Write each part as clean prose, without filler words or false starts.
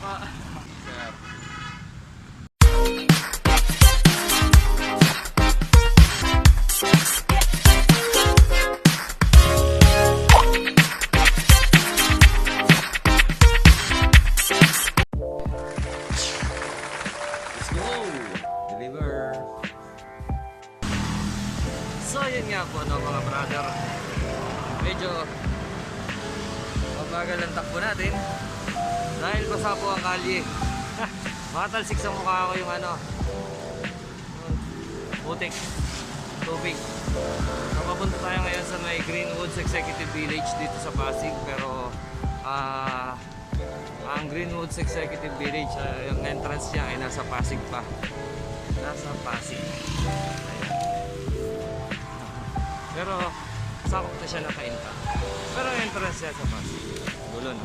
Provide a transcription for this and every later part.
pa. Sir. Let's go! Deliver! So yun nga po no mga brother. Medyo mabagal ang takbo natin dahil basa po ang kalye. Makatalsik sa mukha ko yung ano, putik, tubig. So papunta tayo ngayon sa may Greenwoods Executive Village dito sa Pasig. Pero ang Greenwoods Executive Village, yung entrance niya ay nasa Pasig pa. Nasa Pasig. Ayan. Pero sakop na siya ng Kainta. Pero yung entrance niya sa Pasig. Dulo no?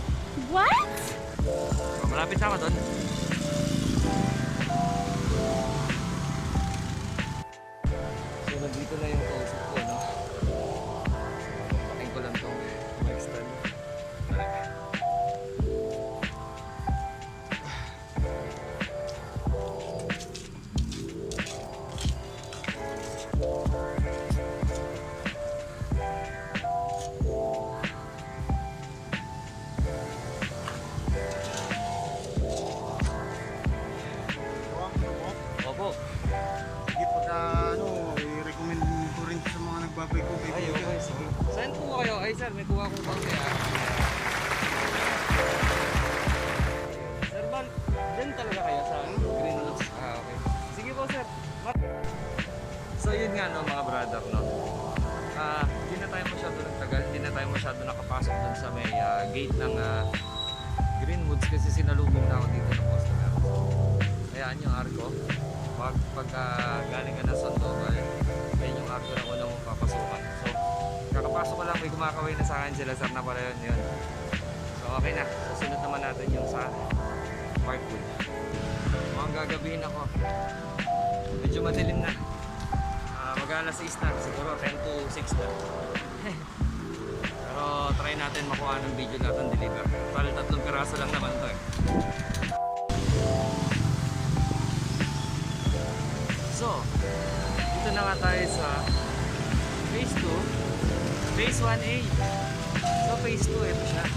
What? So, malapit na ako doon. So nandito na yung kausap ko no? Paking ko lang itong mic stand. Opo. Sige, pagka i-recommend ko rin sa mga nagbabay ko. Ay, okay. Sige. Saan po kayo? Ay, sir, may kuha ko bang kaya? Sir, Bal, dyan talaga kayo sa Greenwoods? Ah, okay. Sige po, sir. So, yun nga, no, mga brother, no? Hindi na tayo masyado nagtagal. Hindi na tayo masyado nakapasok dun sa may gate ng Greenwoods kasi sinalubong na ako dito ng customer. Kayaan yung arko. Pag galing ka na Sandoval, yan yung arko na unang mong papasukan. So, kakapasok ko lang, may kumakaway na sa akin sila, sir, na pala yun. So, okay na. Susunod naman natin yung sa Parkwood. Mukhang gagabihin ako. Medyo madilim na. Mag-alas 6 na. Siguro 10 to 6 na. Pero try natin makuha ng video natin deliver. Total 3 piraso lang naman to eh. So, dito na nga tayo sa phase 2, phase 1A. So, phase 2, ito siya.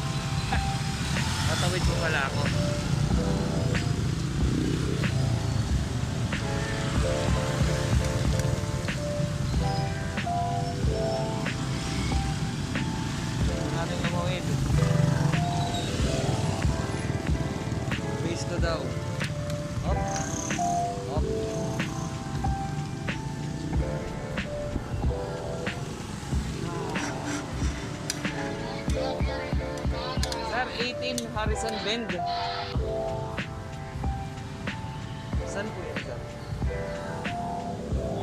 Tatawid ko pala ako. Natin tumawid. Phase 2 daw. Up. Up. Sir, 18 Harrison Bend. Saan po yun, sir?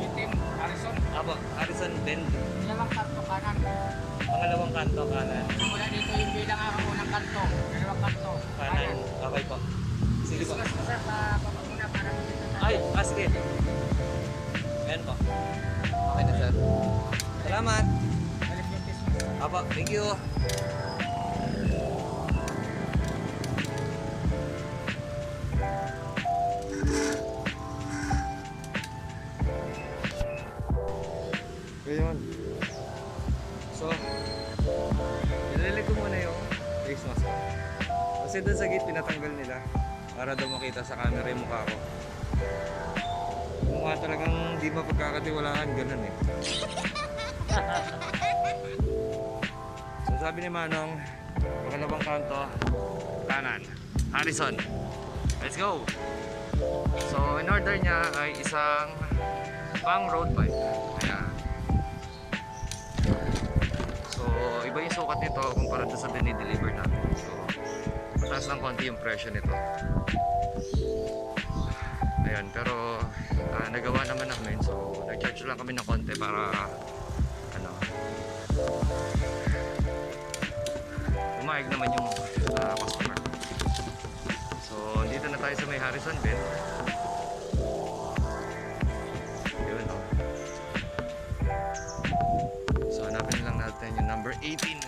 18 Harrison. Apo, Harrison Bend. Dalawang kanto kanan. Pangalawang kanto kanan. Mula dito yung bilang ang unang kanto. Dalawang kanto. Kanan. Okay po. Sige po. Discuss ko sir, papaguna para dito tayo. Ay, sige. Ayan po. Okay na, sir. Salamat. Balik yung business. Apo, thank you. Ayun. So, nililig ko muna yung face mask ko. Kasi doon sa gate pinatanggal nila para daw makita sa camera yung mukha ko. Mukha talagang di mapagkakatiwalaan, ganun eh. So sabi ni Manong, pangalawang kanto, kanan, Harrison. Let's go! So in order niya ay isang pang road bike. Ayan. So iba yung sukat nito kumpara sa dinideliver natin. So mataas ng konti yung presyo nito. Ayan, pero nagawa naman namin, so nag-charge lang kami ng konti para ano, umayag naman yung customer. So dito na tayo sa may Harrison Bend. Yun, no? So hanapin lang natin yung number 18.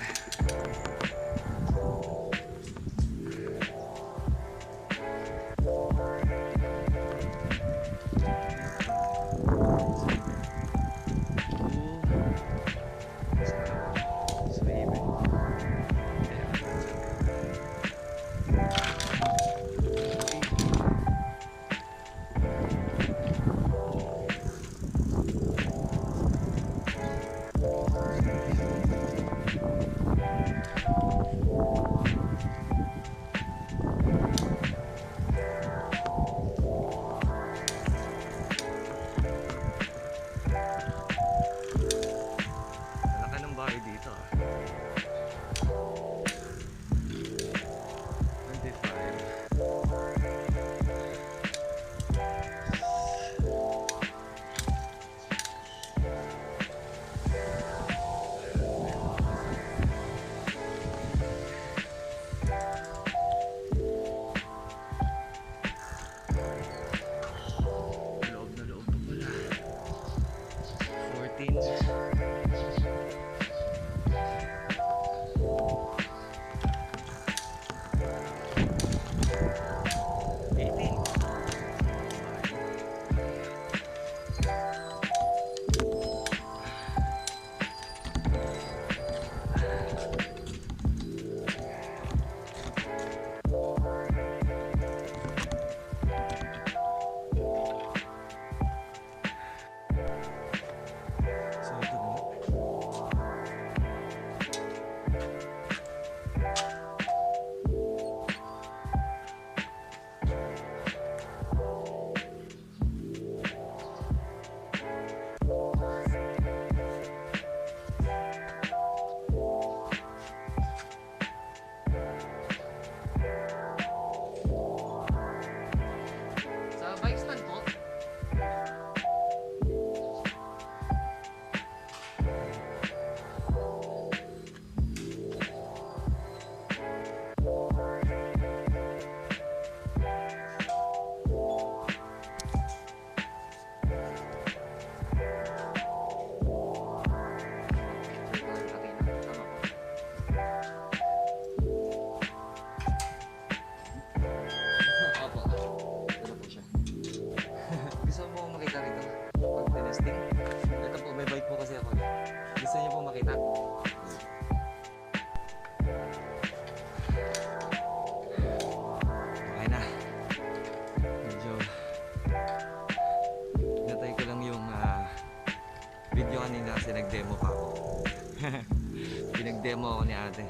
demo ako ni ate.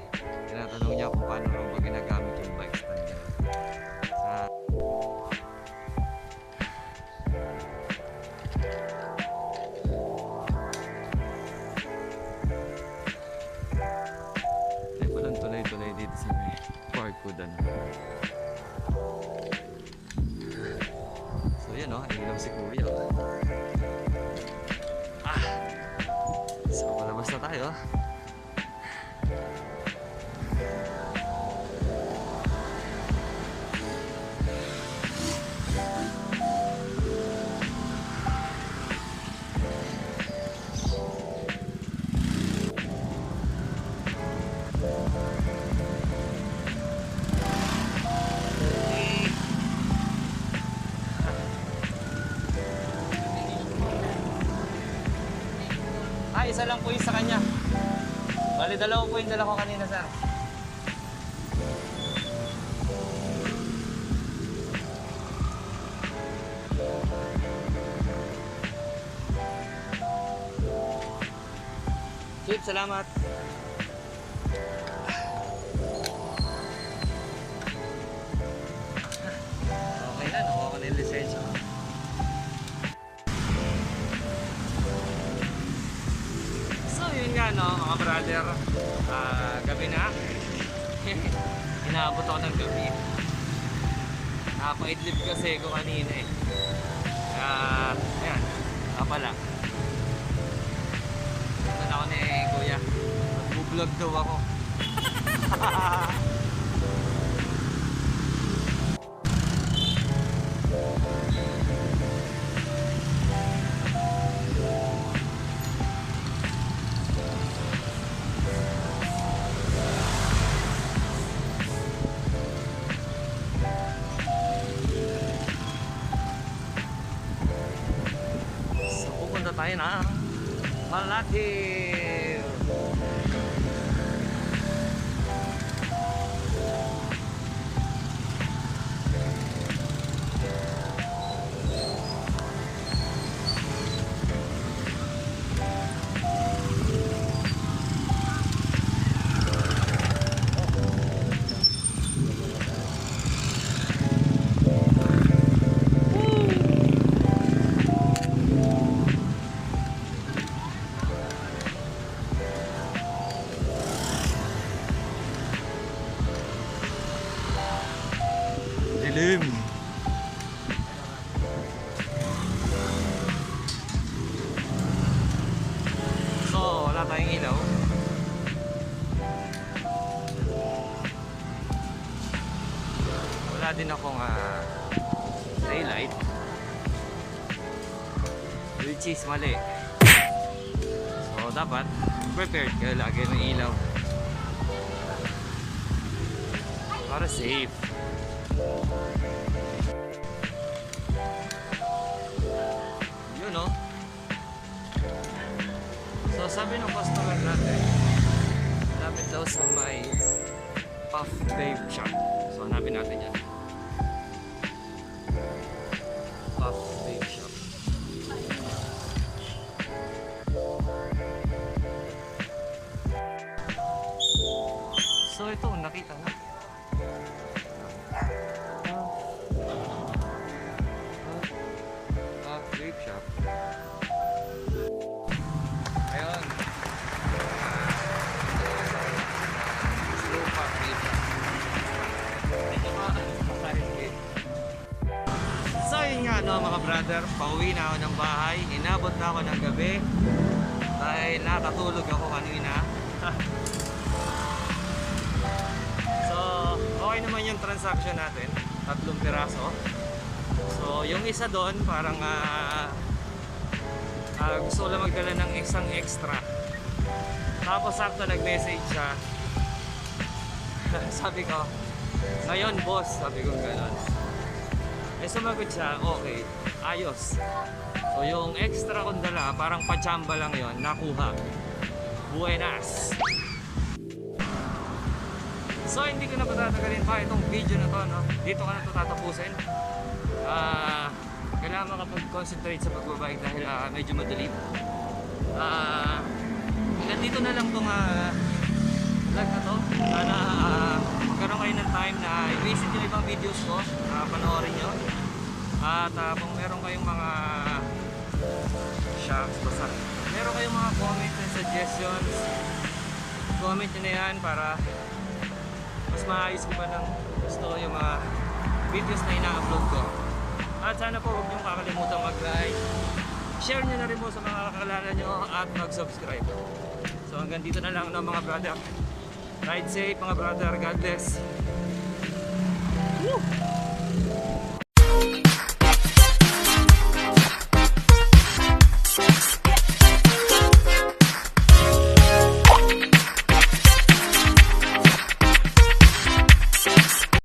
Tinatanong niya kung paano raw ba ginagamit yung bike stand niya. Sa ay walang tulay-tulay dito sa may park ko dan. So yan o, ilaw si kuya. So palabas na tayo. Isa lang po yung sa kanya. Bali, dalawa po yung dala ko kanina, sir. Chip, salamat. Okay na, nakuha ko na yung lisensya. Yun nga no mga brother, gabi na. Inaabot ako ng gabi. Nakapaidlip kasi ko kanina eh. Ayan, pala. Doon ako ni kuya. Mag-vlog daw ako. Tayo na Malaki. Dilim. So, wala tayong ilaw. Wala din akong daylight. Which is mali. So, dapat prepared ka lagi ng ilaw. Para safe. Yun no. So sabi ng customer natin, lapit daw sa may Puff Babe Shop. So hanapin natin yan. Puff Babe Shop. So ito, nakita na. Vape shop. Ayun. Slow pop vape shop. Ito ba? So yun nga no mga brother, pauwi na ako ng bahay. Inabot na ako ng gabi dahil nakatulog ako kanina. So okay naman yung transaction natin, 3 piraso. So yung isa doon parang gusto ko lang magdala ng isang extra. Tapos sakto nag-message siya. Sabi ko, ngayon boss, sabi ko gano'n. Eh sumagot siya, okay, ayos. So yung extra kong dala, parang pachamba lang yon, nakuha. Buenas. So hindi ko na patatagalin pa itong video na to, no? Dito ka na ito tatapusin. Kailangan makapag-concentrate sa pagbabike dahil medyo madilim. Nandito na lang itong vlog na to. Sana magkaroon kayo ng time na i-visit yung ibang videos ko, panoorin nyo. At kung meron kayong mga basta meron kayong mga comments and suggestions, comment nyo na yan para mas maayos ko pa ng gusto yung mga videos na ina-upload ko. At sana po huwag nyo kakalimutan mag-like, share nyo na rin po sa mga kakilala nyo at mag-subscribe. So hanggang dito na lang, no, mga brother. Ride safe mga brother, God bless. Woo!